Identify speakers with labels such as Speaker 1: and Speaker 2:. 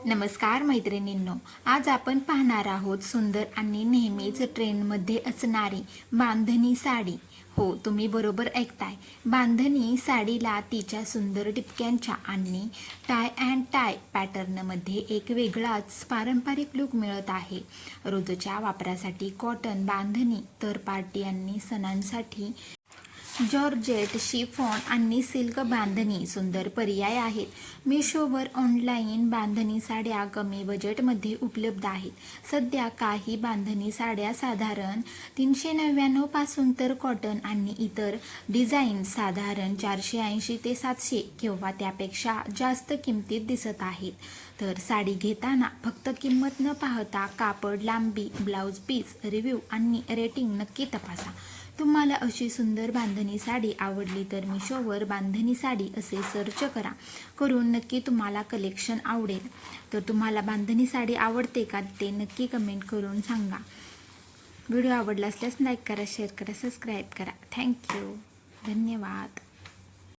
Speaker 1: नमस्कार मैत्रिणींनो, आज आपण पाहणार आहोत सुंदर आणि नेहमीच ट्रेंडमध्ये असणारी बांधणी साडी. हो, तुम्ही बरोबर ऐकताय. बांधणी साडीला तिच्या सुंदर टिपक्यांच्या आणि टाय अँड टाय पॅटर्नमध्ये एक वेगळाच पारंपरिक लुक मिळत आहे. रोजच्या वापरासाठी कॉटन बांधणी तर पार्टी आणि सणांसाठी जॉर्जेट, शिफॉन आणि सिल्क बांधणी सुंदर पर्याय आहेत. मिशोवर ऑनलाईन बांधणी साड्या कमी बजेटमध्ये उपलब्ध आहेत. सध्या काही बांधणी साड्या साधारण 399 पासून तर कॉटन आणि इतर डिझाईन साधारण 480 ते 700 किंवा त्यापेक्षा जास्त किमतीत दिसत आहेत. तर साडी घेताना फक्त किंमत न पाहता कापड, लांबी, ब्लाऊज पीस, रिव्ह्यू आणि रेटिंग नक्की तपासा. तुम्हाला अशी सुंदर बांधणी साडी आवडली तर मिशोवर बांधणी साडी असे सर्च करून नक्की तुम्हाला कलेक्शन आवडेल. तर तुम्हाला बांधणी साडी आवडते का ते नक्की कमेंट करून सांगा. व्हिडिओ आवडला असल्यास लाईक करा, शेअर करा, सबस्क्राईब करा. थँक्यू. धन्यवाद.